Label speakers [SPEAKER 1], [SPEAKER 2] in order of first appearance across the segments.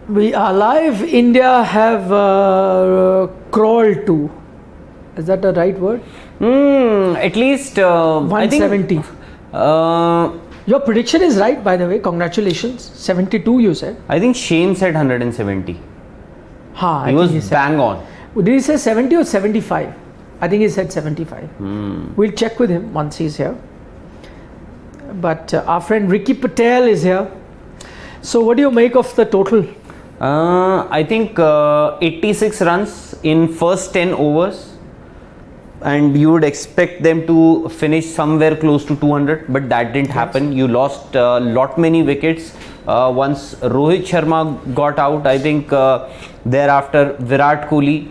[SPEAKER 1] We are live. India have crawled to. Is that the right word?
[SPEAKER 2] At least
[SPEAKER 1] 170. Your prediction is right, by the way. Congratulations. 72, you said.
[SPEAKER 2] I think Shane said 170.
[SPEAKER 1] Ha,
[SPEAKER 2] He was bang on.
[SPEAKER 1] Did he say 70 or 75? I think he said 75. We'll check with him once he's here. But our friend Ricky Patel is here. So what do you make of the total?
[SPEAKER 2] I think 86 runs in first 10 overs. And you would expect them to finish somewhere close to 200, but that didn't happen. You lost lot many wickets. Once Rohit Sharma got out, I think thereafter Virat Kohli,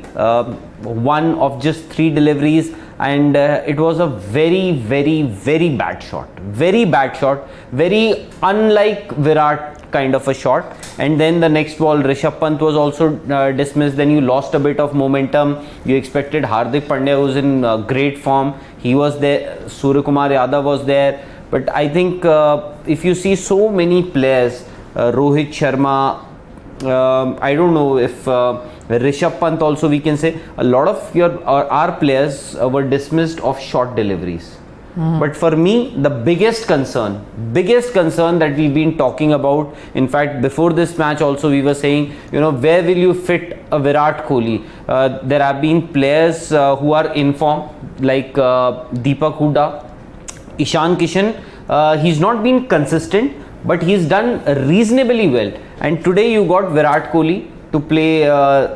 [SPEAKER 2] one of just 3 deliveries, and it was a very, very, very bad shot. Very bad shot. Very unlike Virat kind of a shot. And then the next ball, Rishabh Pant was also dismissed. Then you lost a bit of momentum. You expected Hardik Pandya, who's in great form. He was there. Surya Kumar Yadav was there. But I think if you see so many players, Rohit Sharma, I don't know if Rishabh Pant also, we can say a lot of our players were dismissed of short deliveries. But for me, the biggest concern that we've been talking about, in fact, before this match also we were saying, where will you fit a Virat Kohli? There have been players who are in form, like Deepak Hooda, Ishan Kishan. He's not been consistent, but he's done reasonably well. And today you got Virat Kohli to play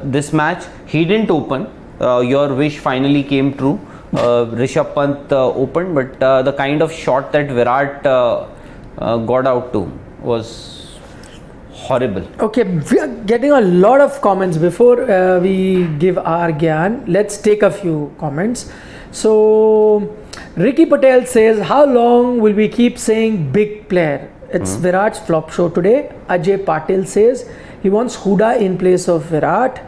[SPEAKER 2] this match. He didn't open. Your wish finally came true. Rishabh Pant opened, but the kind of shot that Virat got out to was horrible. Okay,
[SPEAKER 1] we are getting a lot of comments. Before we give our gyan, let's take a few comments. So Ricky Patel says, how long will we keep saying big player? It's Virat's flop show today. Ajay Patil says he wants Hooda in place of Virat.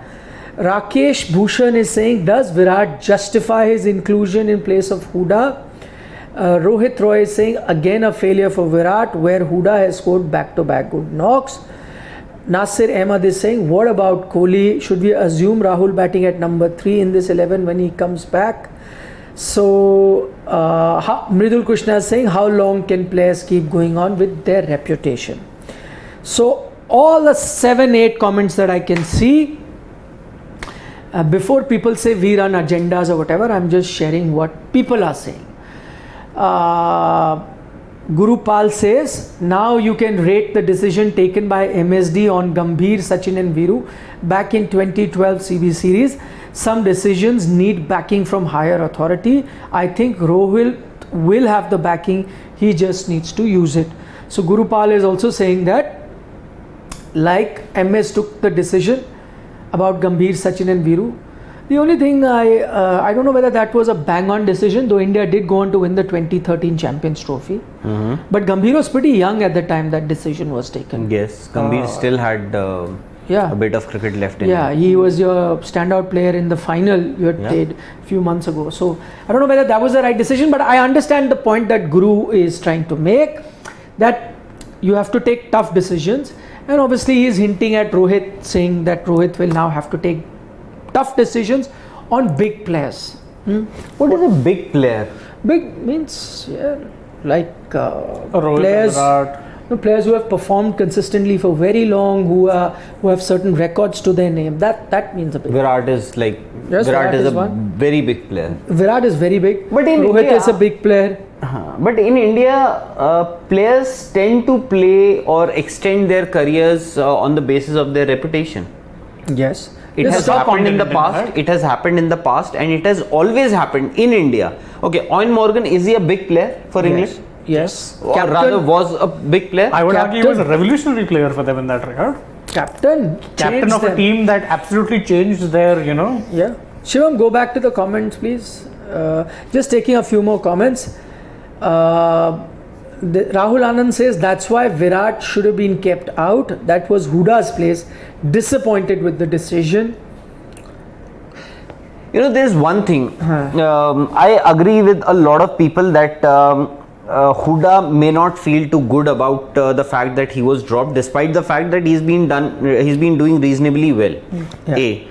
[SPEAKER 1] Rakesh Bhushan is saying, does Virat justify his inclusion in place of Hooda? Rohit Roy is saying, again a failure for Virat, where Hooda has scored back-to-back good knocks. Nasir Ahmad is saying, what about Kohli? Should we assume Rahul batting at number 3 in this 11 when he comes back? So Mridul Krishna is saying, how long can players keep going on with their reputation? So all the 7-8 comments that I can see, before people say we run agendas or whatever, I'm just sharing what people are saying. Guru Pal says, now you can rate the decision taken by MSD on Gambhir, Sachin and Viru back in 2012 CB series. Some decisions need backing from higher authority. I think Rohit will have the backing. He just needs to use it. So Guru Pal is also saying that, like MS took the decision about Gambhir, Sachin and Viru. The only thing I don't know whether that was a bang-on decision, though India did go on to win the 2013 Champions Trophy. But Gambhir was pretty young at the time that decision was taken.
[SPEAKER 2] Yes, Gambhir still had a bit of cricket left in him.
[SPEAKER 1] Yeah, he was your standout player in the final you had played a few months ago. So I don't know whether that was the right decision, but I understand the point that Guru is trying to make, that you have to take tough decisions. And obviously he is hinting at Rohit, saying that Rohit will now have to take tough decisions on big players.
[SPEAKER 2] What is a big player?
[SPEAKER 1] Big means like players, players who have performed consistently for very long, who have certain records to their name. That means a big.
[SPEAKER 2] Virat is like Virat is a very big player.
[SPEAKER 1] Virat is very big.
[SPEAKER 2] But in
[SPEAKER 1] Rohit
[SPEAKER 2] India,
[SPEAKER 1] is a big player.
[SPEAKER 2] But in India, players tend to play or extend their careers on the basis of their reputation.
[SPEAKER 1] Yes.
[SPEAKER 2] It has happened in the past. It has happened in the past, and it has always happened in India. Okay, Eoin Morgan, is he a big player for England?
[SPEAKER 1] Yes.
[SPEAKER 2] Or rather, was a big player.
[SPEAKER 3] I would argue he was a revolutionary player for them in that regard.
[SPEAKER 1] Captain
[SPEAKER 3] of a team that absolutely changed their,
[SPEAKER 1] Yeah. Shivam, go back to the comments, please. Just taking a few more comments. Rahul Anand says that's why Virat should have been kept out. That was Hooda's place. Disappointed with the decision.
[SPEAKER 2] There's one thing. I agree with a lot of people that Huda may not feel too good about the fact that he was dropped, despite the fact that he's been doing reasonably well. A.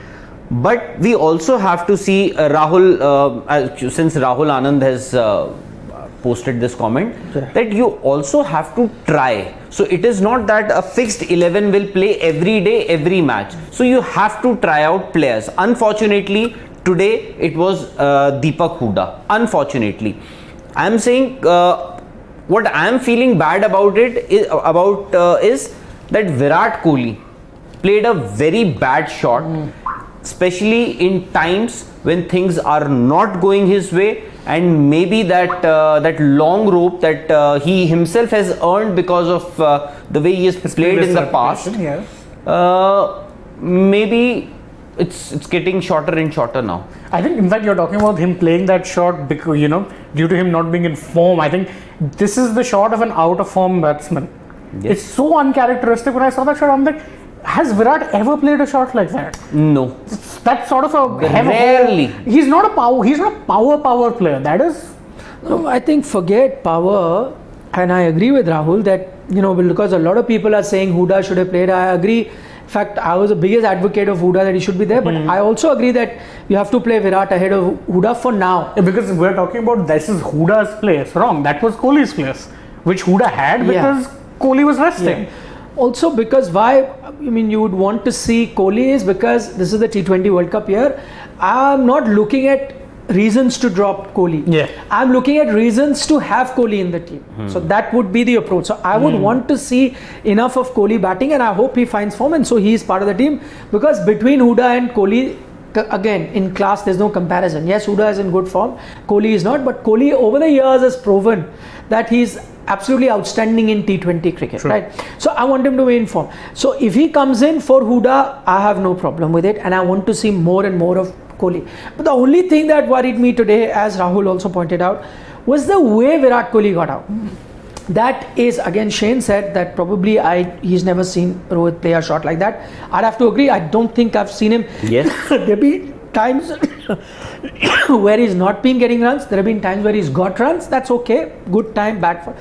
[SPEAKER 2] But we also have to see Rahul, since Rahul Anand has posted this comment, that you also have to try. So it is not that a fixed 11 will play every day, every match. So you have to try out players. Unfortunately, today it was Deepak Huda. Unfortunately, I am saying what I am feeling bad about is that Virat Kohli played a very bad shot, especially in times when things are not going his way, and maybe that long rope that he himself has earned because of the way he has played in the past. Maybe it's getting shorter and shorter now.
[SPEAKER 3] I think, in fact, you're talking about him playing that shot because, due to him not being in form. I think this is the shot of an out of form batsman.
[SPEAKER 2] Yes.
[SPEAKER 3] It's so uncharacteristic. When I saw that shot, I'm like, has Virat ever played a shot like that?
[SPEAKER 2] No.
[SPEAKER 3] That's sort of a
[SPEAKER 2] rarely.
[SPEAKER 3] He's not a power player. That is.
[SPEAKER 1] No, I think forget power, and I agree with Rahul that because a lot of people are saying Huda should have played. I agree. In fact, I was the biggest advocate of Huda that he should be there, but I also agree that you have to play Virat ahead of Huda for now.
[SPEAKER 3] Yeah, because we're talking about this is Huda's place. Wrong. That was Kohli's place, which Huda had because Kohli was resting.
[SPEAKER 1] Yeah. Also, because you would want to see Kohli is because this is the T20 World Cup year. I'm not looking at reasons to drop Kohli.
[SPEAKER 3] Yeah.
[SPEAKER 1] I'm looking at reasons to have Kohli in the team. So that would be the approach. So I would want to see enough of Kohli batting, and I hope he finds form, and so he is part of the team, because between Huda and Kohli, again, in class there's no comparison. Yes, Huda is in good form, Kohli is not, but Kohli over the years has proven that he's absolutely outstanding in T20 cricket. True. Right? So I want him to be in form. So if he comes in for Huda, I have no problem with it, and I want to see more and more of Kohli. But the only thing that worried me today, as Rahul also pointed out, was the way Virat Kohli got out. That is, again, Shane said that probably he's never seen Rohit play a shot like that. I'd have to agree. I don't think I've seen him.
[SPEAKER 2] Yes.
[SPEAKER 1] There'll be times where he's not been getting runs. There have been times where he's got runs. That's okay. Good time, bad for.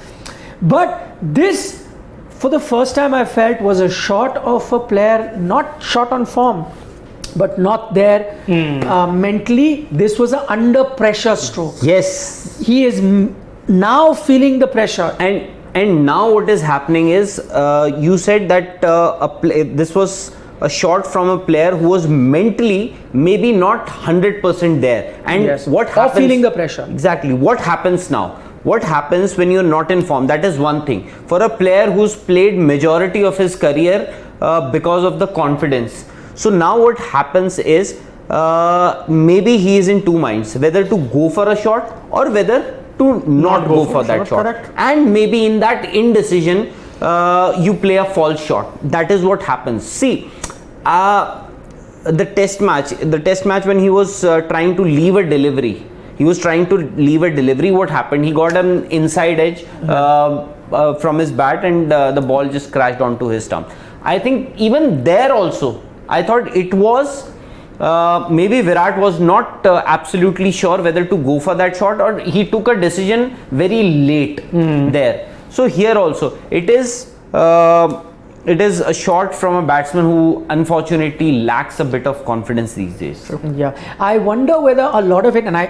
[SPEAKER 1] But this, for the first time, I felt was a shot of a player not shot on form, but not there mentally. This was an under pressure stroke.
[SPEAKER 2] Yes.
[SPEAKER 1] He is now feeling the pressure.
[SPEAKER 2] And now what is happening is, you said that this was a shot from a player who was mentally maybe not 100% there. And what happens?
[SPEAKER 1] Or feeling the pressure.
[SPEAKER 2] Exactly. What happens now? What happens when you're not in form? That is one thing. For a player who's played majority of his career because of the confidence. So now what happens is, maybe he is in two minds, whether to go for a shot or whether to not go for that shot. Correct. And maybe in that indecision, you play a false shot. That is what happens. See, the test match when he was trying to leave a delivery, what happened? He got an inside edge from his bat, and the ball just crashed onto his stump. I think even there also, I thought it was maybe Virat was not absolutely sure whether to go for that shot, or he took a decision very late there. So here also it is a shot from a batsman who unfortunately lacks a bit of confidence these days.
[SPEAKER 1] Yeah, I wonder whether a lot of it, and I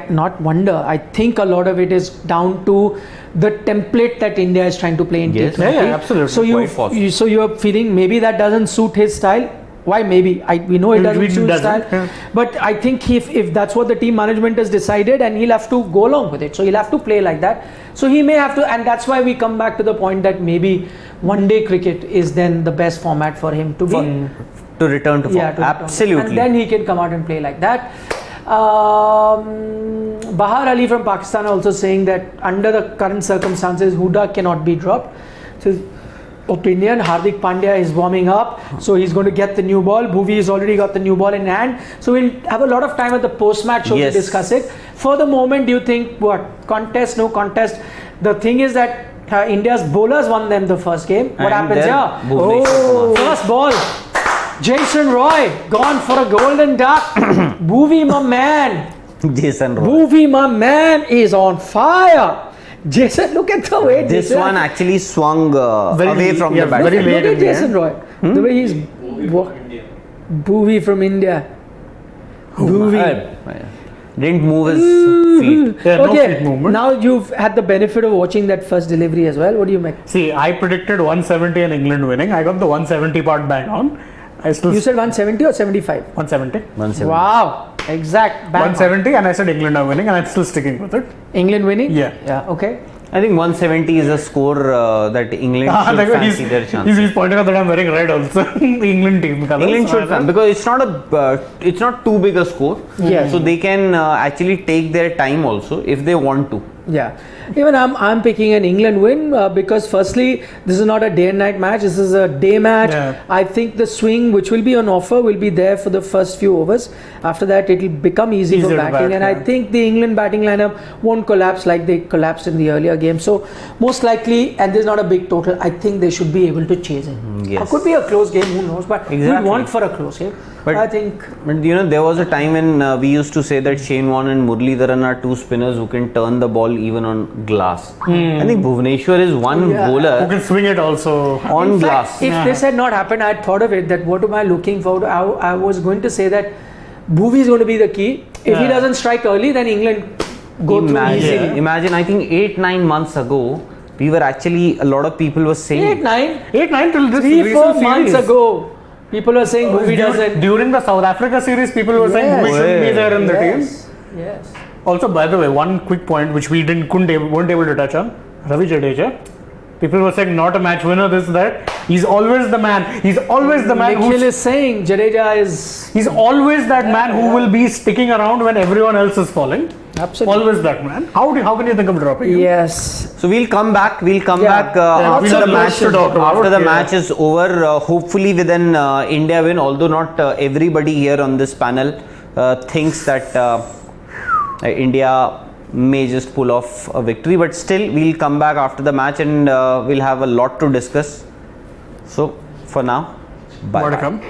[SPEAKER 1] think a lot of it is down to the template that India is trying to play in T20.
[SPEAKER 3] Yeah, absolutely.
[SPEAKER 1] So you're feeling maybe that doesn't suit his style. Why? Maybe we know it doesn't suit his style, but I think if that's what the team management has decided, and he'll have to go along with it, so he'll have to play like that. So he may have to, and that's why we come back to the point that maybe one-day cricket is then the best format for him to
[SPEAKER 2] return to form. Absolutely.
[SPEAKER 1] And then he can come out and play like that. Bahar Ali from Pakistan also saying that under the current circumstances, Huda cannot be dropped. So opinion, Hardik Pandya is warming up, so he's going to get the new ball. Bhuvi has already got the new ball in hand, so we'll have a lot of time at the post-match show to discuss it. For the moment, do you think contest, no contest? The thing is that India's bowlers won them the first game. What happens here? First ball, Jason Roy gone for a golden duck. Bhuvi, my man.
[SPEAKER 2] Jason Roy.
[SPEAKER 1] Bhuvi, my man, is on fire. Jason, look at the way
[SPEAKER 2] This
[SPEAKER 1] Jason,
[SPEAKER 2] one actually swung
[SPEAKER 3] Very-
[SPEAKER 2] away from
[SPEAKER 3] yeah,
[SPEAKER 2] the bat.
[SPEAKER 3] very late
[SPEAKER 1] look at
[SPEAKER 3] in the
[SPEAKER 1] Jason
[SPEAKER 3] end.
[SPEAKER 1] Roy. The way he's Bhuvi from India. Bhuvi.
[SPEAKER 2] Didn't move his feet.
[SPEAKER 3] Yeah, no
[SPEAKER 1] Okay,
[SPEAKER 3] feet movement.
[SPEAKER 1] now you've had the benefit of watching that first delivery as well. What do you make?
[SPEAKER 3] See, I predicted 170 and England winning. I got the 170 part bang on. I still
[SPEAKER 1] You said 170 or 75?
[SPEAKER 3] 170.
[SPEAKER 2] 170.
[SPEAKER 1] Wow, exact. Bang on.
[SPEAKER 3] 170, and I said England are winning, and I'm still sticking with it.
[SPEAKER 1] England winning?
[SPEAKER 3] Yeah.
[SPEAKER 1] Yeah, okay.
[SPEAKER 2] I think 170 is a score that England should fancy their chances.
[SPEAKER 3] He's pointing out that I'm wearing red also. The England team colours.
[SPEAKER 2] England should fan because it's not too big a score.
[SPEAKER 1] Yes.
[SPEAKER 2] So they can actually take their time also if they want to.
[SPEAKER 1] Yeah, even I'm picking an England win because firstly this is not a day and night match, this is a day match.
[SPEAKER 3] Yeah.
[SPEAKER 1] I think the swing which will be on offer will be there for the first few overs. After that it will become easy
[SPEAKER 3] Easier
[SPEAKER 1] for
[SPEAKER 3] to
[SPEAKER 1] batting,
[SPEAKER 3] bat,
[SPEAKER 1] and
[SPEAKER 3] yeah.
[SPEAKER 1] I think the England batting lineup won't collapse like they collapsed in the earlier game. So most likely, and there's not a big total, I think they should be able to chase it.
[SPEAKER 2] Yes.
[SPEAKER 1] It could be a close game, who knows, but we
[SPEAKER 2] Exactly.
[SPEAKER 1] want for a close game.
[SPEAKER 2] But-
[SPEAKER 1] I think
[SPEAKER 2] But there was a time when we used to say that Shane Warne and Muralidharan are two spinners who can turn the ball even on glass. I think Bhuvneshwar is one
[SPEAKER 1] Yeah.
[SPEAKER 3] Who
[SPEAKER 2] bowler
[SPEAKER 3] can swing it also.
[SPEAKER 2] on
[SPEAKER 1] in
[SPEAKER 2] glass.
[SPEAKER 1] fact, if this had not happened, I had thought of it that what am I looking forward to? I was going to say that Bhuvi is going to be the key. If he
[SPEAKER 3] Yeah.
[SPEAKER 1] doesn't strike early, then England go through easily.
[SPEAKER 2] Imagine, I think 8-9 months ago, we were actually, a lot of people were saying
[SPEAKER 3] 8-9 till this
[SPEAKER 1] 3-4
[SPEAKER 3] recent
[SPEAKER 1] months
[SPEAKER 3] series.
[SPEAKER 1] ago, people were saying Bhuvi doesn't.
[SPEAKER 3] During the South Africa series, people were saying
[SPEAKER 1] Yes.
[SPEAKER 3] we shouldn't be there in the team.
[SPEAKER 1] Yes. Yes.
[SPEAKER 3] Also, by the way, one quick point which we weren't able to touch on, Ravi Jadeja. People were saying not a match winner, this, that. He's always the man. He's always the man
[SPEAKER 1] Nikhil
[SPEAKER 3] who's,
[SPEAKER 1] is saying Jadeja is
[SPEAKER 3] he's always that man who will be sticking around when everyone else is falling.
[SPEAKER 1] absolutely.
[SPEAKER 3] Always that man. How can you think of dropping him?
[SPEAKER 1] Yes.
[SPEAKER 2] So we'll come back. We'll come
[SPEAKER 1] Yeah.
[SPEAKER 2] back
[SPEAKER 3] Yeah,
[SPEAKER 2] after
[SPEAKER 3] we'll
[SPEAKER 2] the
[SPEAKER 3] have
[SPEAKER 2] match.
[SPEAKER 3] lots to talk about.
[SPEAKER 2] After the
[SPEAKER 3] Yeah.
[SPEAKER 2] match is over, hopefully with an India win. Although not everybody here on this panel thinks that India may just pull off a victory, but still we'll come back after the match and we'll have a lot to discuss. So for now, bye.
[SPEAKER 3] More to come.